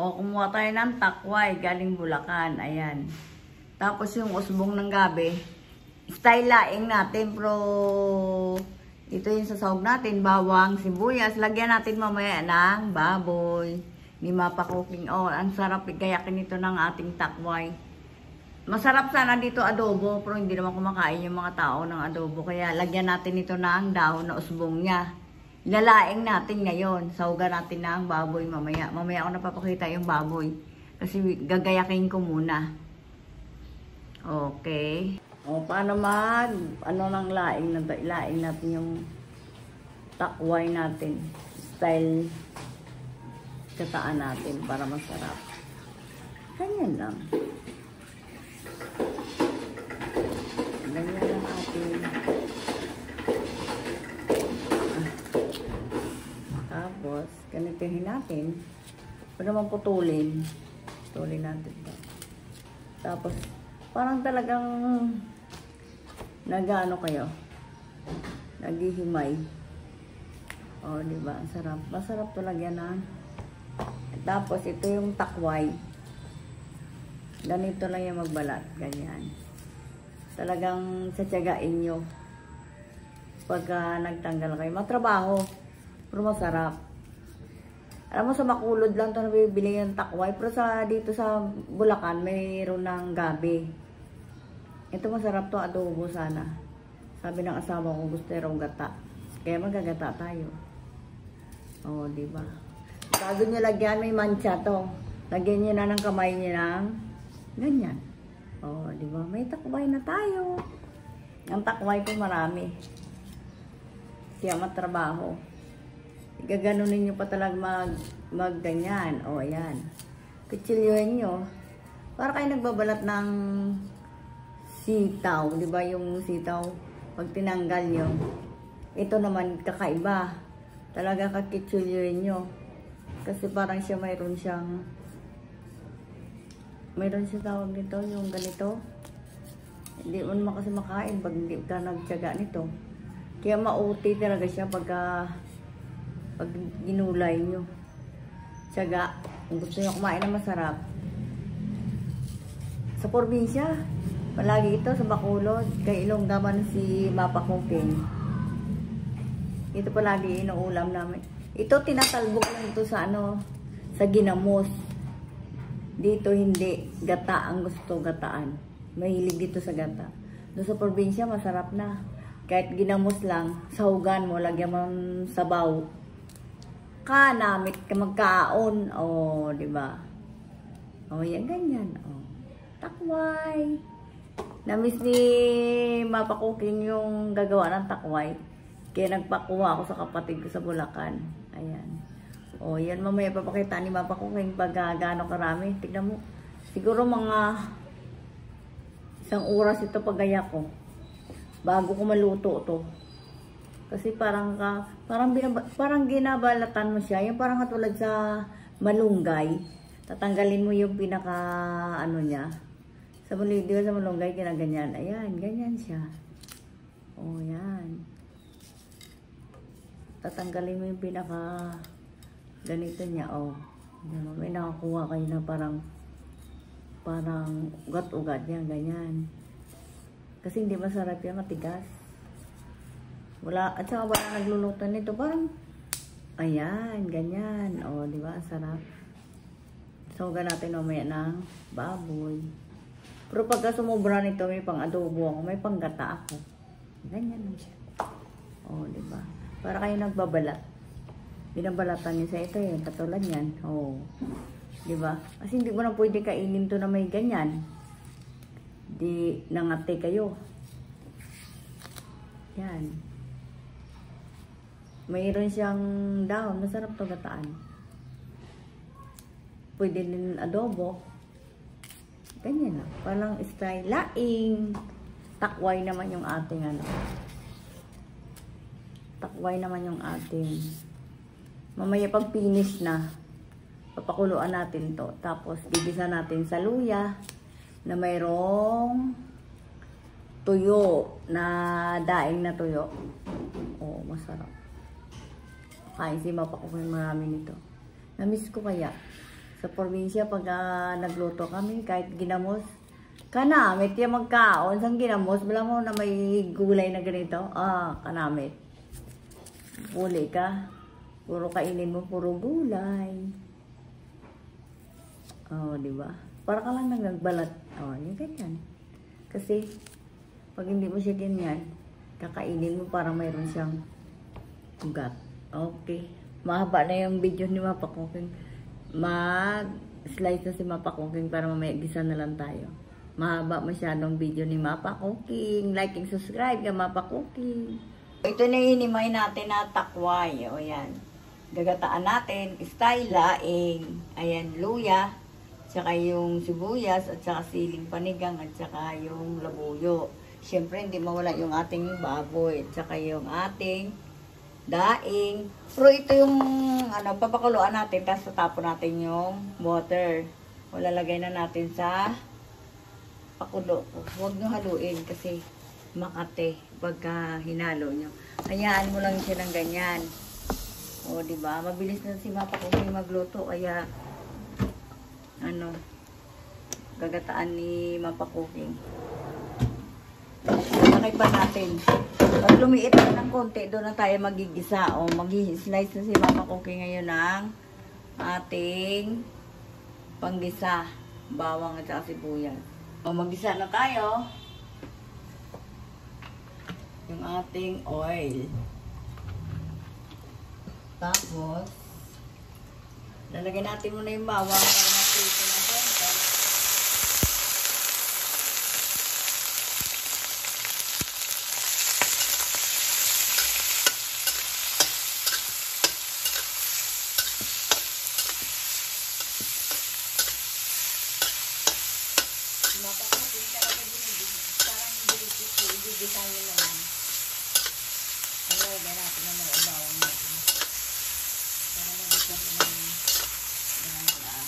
O, kumuha tayo ng takway galing Bulacan. Ayan. Tapos yung usbong ng gabi. Style laing natin, pero ito yung sasawag natin. Bawang, sibuyas. Lagyan natin mamaya ng baboy. Ni Mapa Cooking. Oh, ang sarap gayakin ito ng ating takway. Masarap sana dito adobo, pero hindi naman kumakain yung mga tao ng adobo. Kaya lagyan natin ito ng dahon na usbong niya. Lalaing natin ngayon. Sahugan natin ng baboy mamaya. Mamaya ako napapakita yung baboy. Kasi gagayakin ko muna. Okay. O, paano ano ng laing na ilaing natin yung takway natin. Style kataan natin para masarap. Ganyan lang. Ganyan lang atin. Tapos, ganitihin natin. Huwag naman putulin. Putulin natin ito. Tapos, parang talagang nag-ano kayo. Naghihimay. O, diba? Ang sarap. Masarap to lagyan na. Tapos, ito yung takway. Ganito lang yung magbalat. Ganyan. Talagang satsagain nyo. Pagka nagtanggal kayo. Matrabaho. Pero masarap. Alam mo, sa Makulod lang ito nabibili yung takway. Pero dito sa Bulacan, mayroon ng gabi. Ito masarap to adobo sana. Sabi ng asawa ko, gusto raw gata. Kaya magagata tayo. O, diba? Bago nyo lagyan, may mancha to. Lagyan nyo na ng kamay nyo ng ganyan. O, diba? May takway na tayo. Ang takway ko marami. Kaya matrabaho. Gaganunin nyo pa talaga magganyan. O, ayan. Kutsilyohin nyo. Para kayo nagbabalat ng sitaw. Diba yung sitaw? Pag tinanggal nyo. Ito naman kakaiba. Talaga kakitsilyohin nyo. Kasi parang siya mayroon siyang tawag nito. Yung ganito. Hindi mo naman kasi makain pag hindi ka nagtyaga nito. Kaya mauti talaga siya pag ginulay nyo. Tiyaga. Kung gusto nyo kumain na masarap. Sa probinsya, palagi ito sa Bacolod. Kay Ilongga man si Mapa Cooking. Ito palagi inuulam namin. Ito tinatalbog lang ito sa sa ginamos. Dito hindi. Gata ang gusto gataan. Mahilig dito sa gata. Doon sa probinsya, masarap na. Kahit ginamos lang, sahugan mo, lagyan mo sabaw. Namit ka magkaon. O, diba? O, yan, ganyan. O. Takway. Namiss ni Mapa Cooking yung gagawa ng takway. Kaya nagpakuha ako sa kapatid ko sa Bulacan. Ayan. O, yan. Mamaya papakita ni Mapa Cooking pag gaano karami. Tignan mo. Siguro mga 1 oras ito pagaya ko. Bago ko maluto to. Kasi parang ginabalatan mo siya. Yung parang katulad sa malunggay. Tatanggalin mo yung pinaka niya. Sa malunggay kinaganyan. Ayan, ganyan siya. O, yan. Tatanggalin mo yung pinaka ganito niya. O, may nakakuha kayo na parang ugat-ugat yan, ganyan. Kasi hindi masarap yan, matigas. At saka wala nagluluto nito. Parang, ayan, ganyan. O, di ba? Sarap. Sahugan natin mamaya ng baboy. Pero pagka sumubra nito, may pang adobo ako, may pang gata ako. Ganyan lang siya. O, di ba? Para kayo nagbabalat. Binabalatan niyo sa ito yun. Katulad yan. O, di ba? Kasi hindi mo na pwede kainin to na may ganyan. Di nangate kayo. Yan. Mayroon siyang dahon. Masarap to gataan. Pwede din adobo. Ganyan lang. Parang style laing. Takway naman yung ating Takway naman yung ating. Mamaya pag finish na, papakuluan natin to. Tapos, gigisa natin sa luya na mayroong tuyo na daing na tuyo. Oh, masarap. Kain si Mapa Cooking marami nito. Namiss ko kaya. Sa probinsya, pag nagluto kami, kahit ginamos, kanamit yung magkaon, sang ginamos, wala mo na may gulay na ganito. Kanamit. Uli ka. Puro kainin mo, puro gulay. Di ba? Para ka lang nagbalat. Yung ganyan. Kasi, pag hindi mo siya ganyan, kakainin mo para mayroon siyang ugat. Okay. Mahaba na yung video ni Mapa Cooking. Mag-slice na si Mapa Cooking para mamaya gisa na lang tayo. Mahaba masyadong video ni Mapa Cooking. Like and subscribe ka Mapa Cooking. Ito na inimay natin na takway. Yan. Gagataan natin. Style laing. Ayan, luya. Tsaka yung sibuyas. At saka siling panigang. At saka yung labuyo. Siyempre, hindi mawala yung ating baboy. At saka yung ating daing. Pero ito yung papakuluan natin. Tapos tatapon natin yung water. O lalagay na natin sa pakulo. Huwag nyo haluin kasi makate pagka hinalo nyo. Hayaan mo lang siya ng ganyan. O, diba? Mabilis na si Mapa Cooking magluto. Kaya, gagataan ni Mapa Cooking. Sakay pa natin. Pag lumiit na ng konti, doon na tayo magigisa. O, mag-slice na si Mapa Cooking ngayon ng ating panggisa. Bawang at saka sibuyas. O, mag-gisa na tayo. Yung ating oil. Tapos, lalagyan natin muna yung bawang para mag-prito na konti. Mapapapin talaga din. Parang hindi-design na lang. Lalagyan natin na may bawang natin. Para mag-design na lang.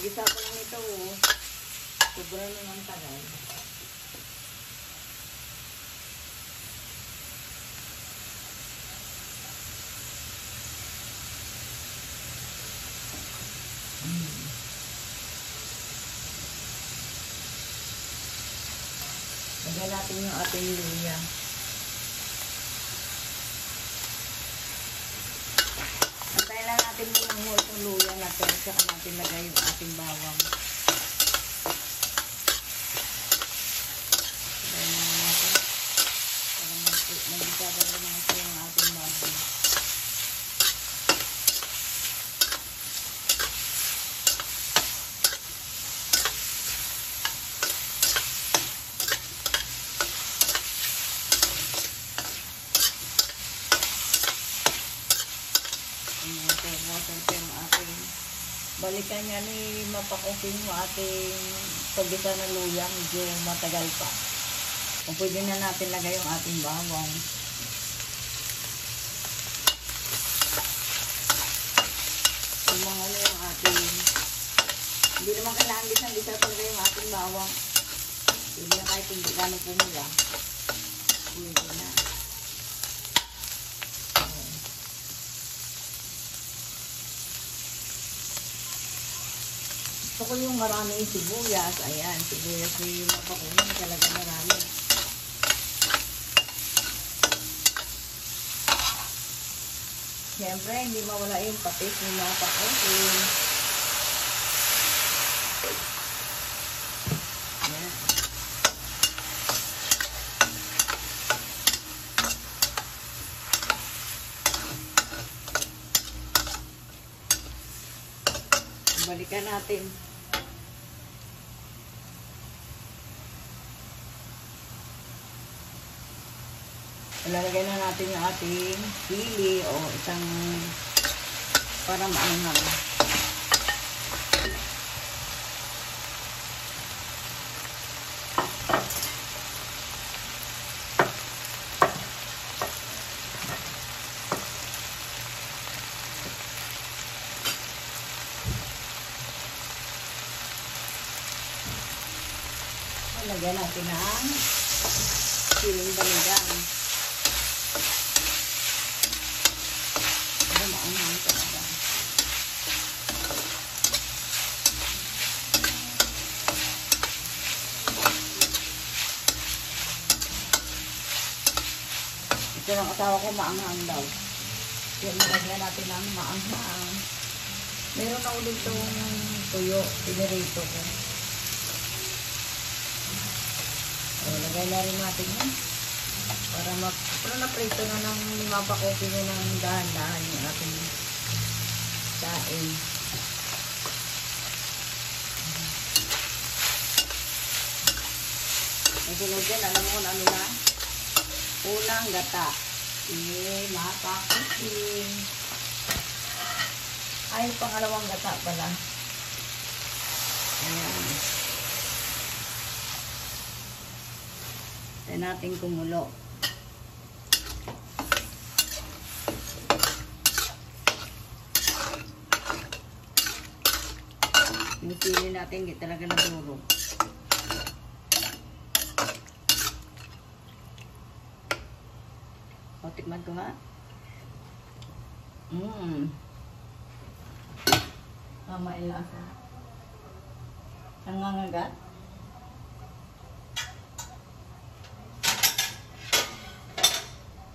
Gisa ko lang ito, sobra naman tagal. Lagyan natin yung ating luya. Antayin lang natin yung itong luya natin. Saka natin lagay yung ating bawang. Lagay na natin. Para mag-isagay na ito yung ating bawang. Balikan niya ni Mapa Cooking yung ating paggisa ng luya. Medyo matagal pa. Kung pwede na natin lagay yung ating bawang. Sumangalo yung ating, hindi naman kailangan gisang-gisa talaga yung ating bawang. Pwede na kahit hindi gano'ng pumula. Pwede na. Gusto ko yung maraming sibuyas. Ayan, sibuyas ni Mapa Cooking. Talaga marami. Siyempre, hindi mawala yung patis ni Mapa Cooking. Ayan. Balikan natin. Ilalagay na natin yung ating sili o isang para maanghang. lagyan natin ang siling baligang. Ito maanghang talaga. Ito ng asawa ko maanghang daw. Kaya nilagyan natin ang maanghang. Meron na ulit itong tuyo. Pinirito ko. So, lagay na rin natin yan. Para na-prito na ng mapakopi na ng dahan-dahan yung ating saing. Nasunod yan. Alam mo kung ano na? Unang gata. Mapakopi. Ay, pangalawang gata pala. Ayan. Tayo natin kumulo. Yung sili natin, hindi talaga nadurog. O, tikman ko nga. Tama yung lasa. Nangangagat.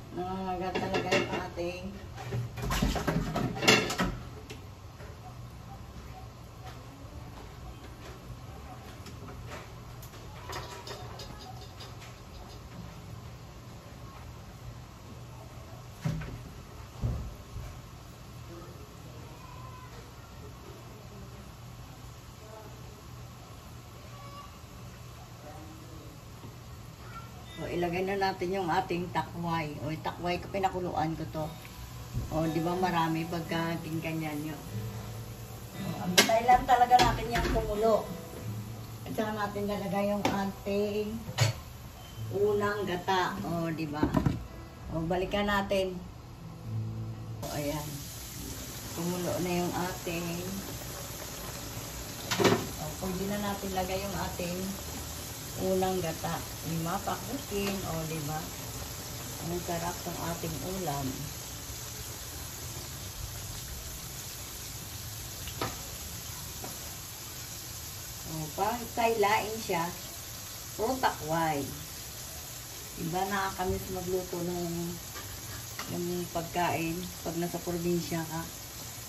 Nangangagat talaga yung ating o, ilagay na natin yung ating takway. O, yung takway ko, pinakuluan ko to. O, di ba marami pagka ganyan yun. O, antay lang talaga natin yung kumulo. At saka natin lalagay yung ating unang gata. O, di ba? O, balikan natin. O, ayan. Kumulo na yung ating. O, pwede na natin lagay yung ating unang gata. Mapakukin. O, diba? Ang sarap ng ating ulam. O, parang saylain siya. Puro takway. Diba, nakakamiss magluto ng pagkain pag nasa probinsya ka.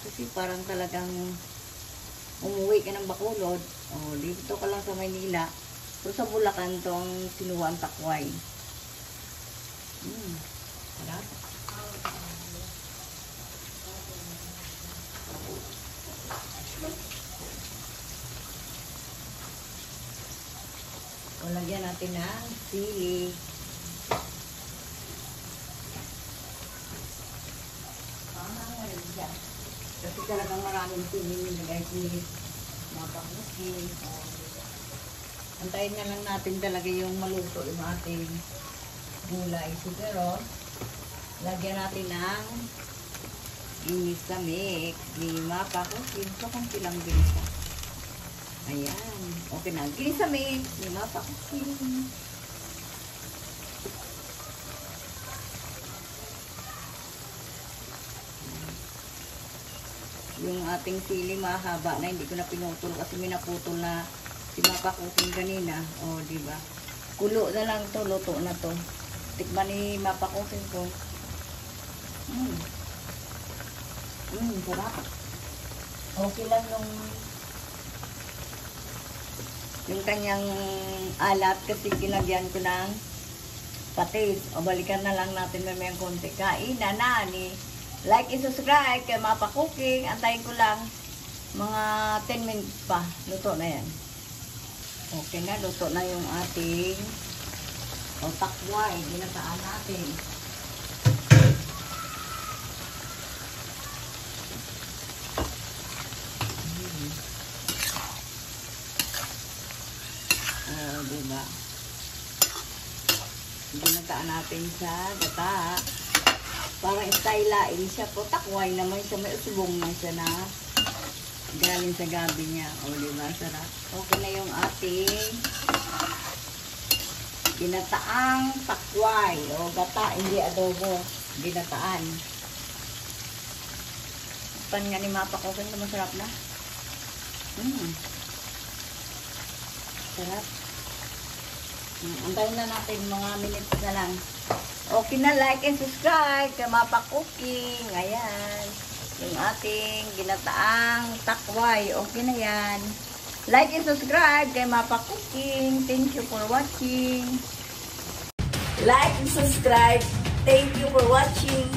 Kasi parang talagang umuwi ka ng Bacolod. O, dito ka lang sa Maynila. Pero sa Bulacan to ang sinuwang takway. Sarap. O, lagyan natin ng sili. Kasi talagang maraming sili nilagay sili. Mapakusin. Antayin na lang natin talaga yung maluto yung ating gulay. Siguro, lagyan natin ng ginisamik. Mapakusin. So, kung silang ginisa. Ayan. Okay na. Ginisamik. Mapakusin. Yung ating sili mahaba na. Hindi ko na pinutol kasi may naputol na si mapakusin kanina. O, diba? Kulo na lang to. Luto na to. Tikman ni mapakusin ko. Sarap. Okay lang yung kanyang alat kasi kinagyan ko ng patis. O, balikan na lang natin may konti. Kain na ni. Like and subscribe kay Mapa Cooking. Antayin ko lang mga 10 minutes pa. Luto na yan. Okay na, luto na yung ating takway. Ginataan natin. Diba? Ginataan natin sa gata. Parang stylain siya po. Takway naman siya. May usubong na siya na galing sa gabi niya. O, diba? Sarap. Okay na yung ating Ginataang takway o gata, hindi adobo. Ginataan. Pan nga ni Mapa ko, kung masarap na. Sarap. Antayin na natin mga minutes na lang. Okay na, like and subscribe kay Mapa Cooking. Ayan. Yung ating ginataang takway. Okay na yan. Like and subscribe kay Mapa Cooking. Thank you for watching. Like and subscribe. Thank you for watching.